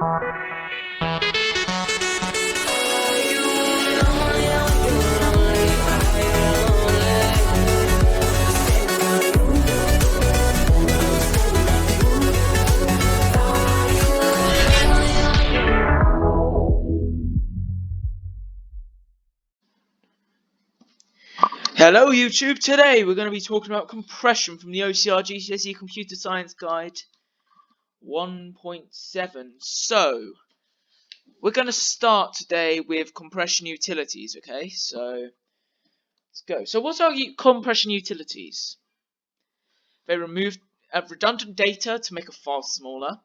Hello YouTube, today we're going to be talking about compression from the OCR GCSE Computer Science Guide 1.7. So, we're going to start today with compression utilities, okay? So, let's go. So what are compression utilities? They remove redundant data to make a file smaller.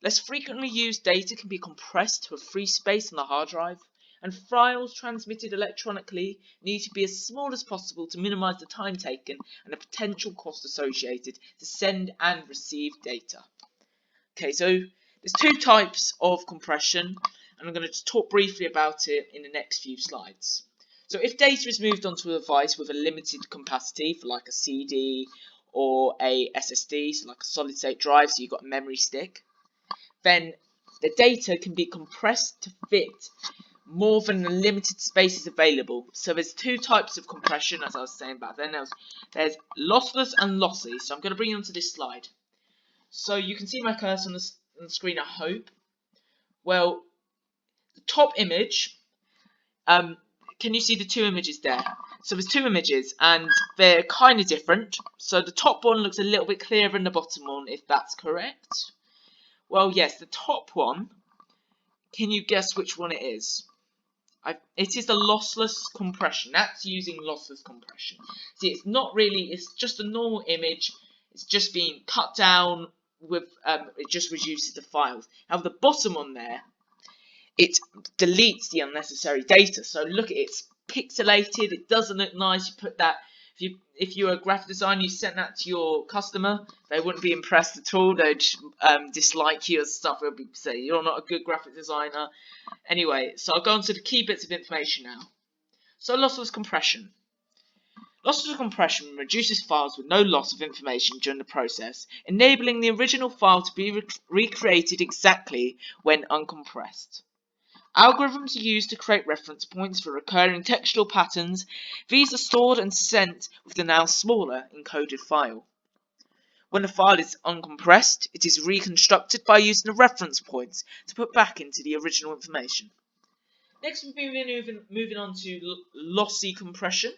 Less frequently used data can be compressed to a free space on the hard drive. And files transmitted electronically need to be as small as possible to minimize the time taken and the potential cost associated to send and receive data. Okay, so there's two types of compression, and I'm going to talk briefly about it in the next few slides. So if data is moved onto a device with a limited capacity for like a CD or a SSD, so like a solid state drive, so you've got a memory stick, then the data can be compressed to fit more than the limited spaces available. So there's two types of compression, as I was saying back then. There's lossless and lossy. So I'm going to bring you onto this slide. So you can see my cursor on the screen, I hope. Well, the top image, can you see the two images there? So there's two images and they're kind of different. So the top one looks a little bit clearer than the bottom one, if that's correct. Well, yes, the top one, can you guess which one it is? It is the lossless compression. That's using lossless compression. See, it's not really, it's just a normal image. It's just being cut down with, it just reduces the files. Now, the bottom one there, it deletes the unnecessary data. So look, it's pixelated. It doesn't look nice. You put that, if you're a graphic designer, you sent that to your customer, they wouldn't be impressed at all. They'd dislike you and stuff. They'll be saying you're not a good graphic designer. Anyway, so I'll go on to the key bits of information now. So lossless compression. Lossless compression reduces files with no loss of information during the process, enabling the original file to be recreated exactly when uncompressed. Algorithms are used to create reference points for recurring textual patterns. These are stored and sent with the now smaller encoded file. When the file is uncompressed, it is reconstructed by using the reference points to put back into the original information. Next, we're moving on to lossy compression.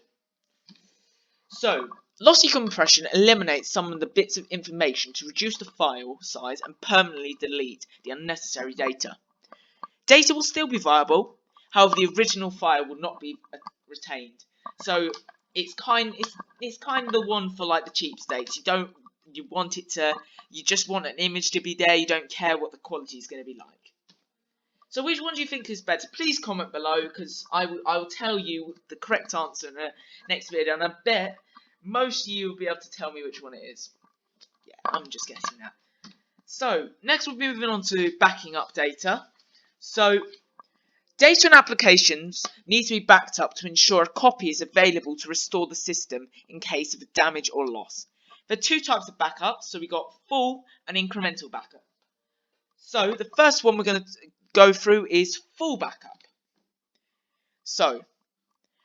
So, lossy compression eliminates some of the bits of information to reduce the file size and permanently delete the unnecessary data. Data will still be viable, however the original file will not be retained. So it's kind of the one for like the cheap states. You just want an image to be there. You don't care what the quality is going to be like. So which one do you think is better? Please comment below, because I will tell you the correct answer in the next video, and I bet most of you will be able to tell me which one it is. Yeah, I'm just guessing that. So next we'll be moving on to backing up data. So, data and applications need to be backed up to ensure a copy is available to restore the system in case of a damage or loss. There are two types of backups, so we've got full and incremental backup. So, the first one we're going to go through is full backup. So,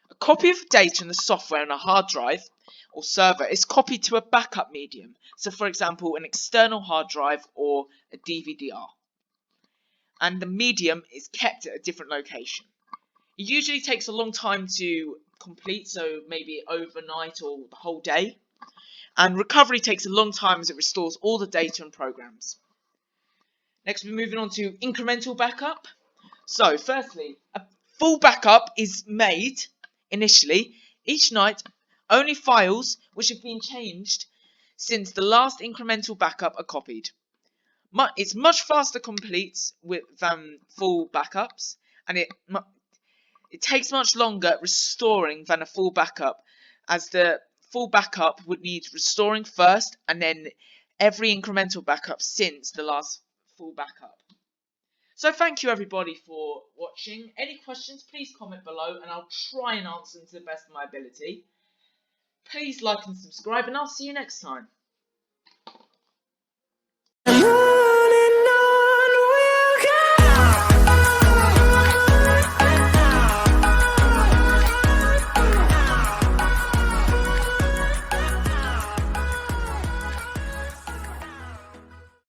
a copy of data in the software on a hard drive or server is copied to a backup medium. So, for example, an external hard drive or a DVD-R. And the medium is kept at a different location. It usually takes a long time to complete, so maybe overnight or the whole day. And recovery takes a long time as it restores all the data and programs. Next, we're moving on to incremental backup. So, firstly, a full backup is made initially each night. Only files which have been changed since the last incremental backup are copied. It's much faster complete than full backups, and it takes much longer restoring than a full backup, as the full backup would need restoring first and then every incremental backup since the last full backup. So thank you everybody for watching. Any questions, please comment below and I'll try and answer them to the best of my ability. Please like and subscribe, and I'll see you next time.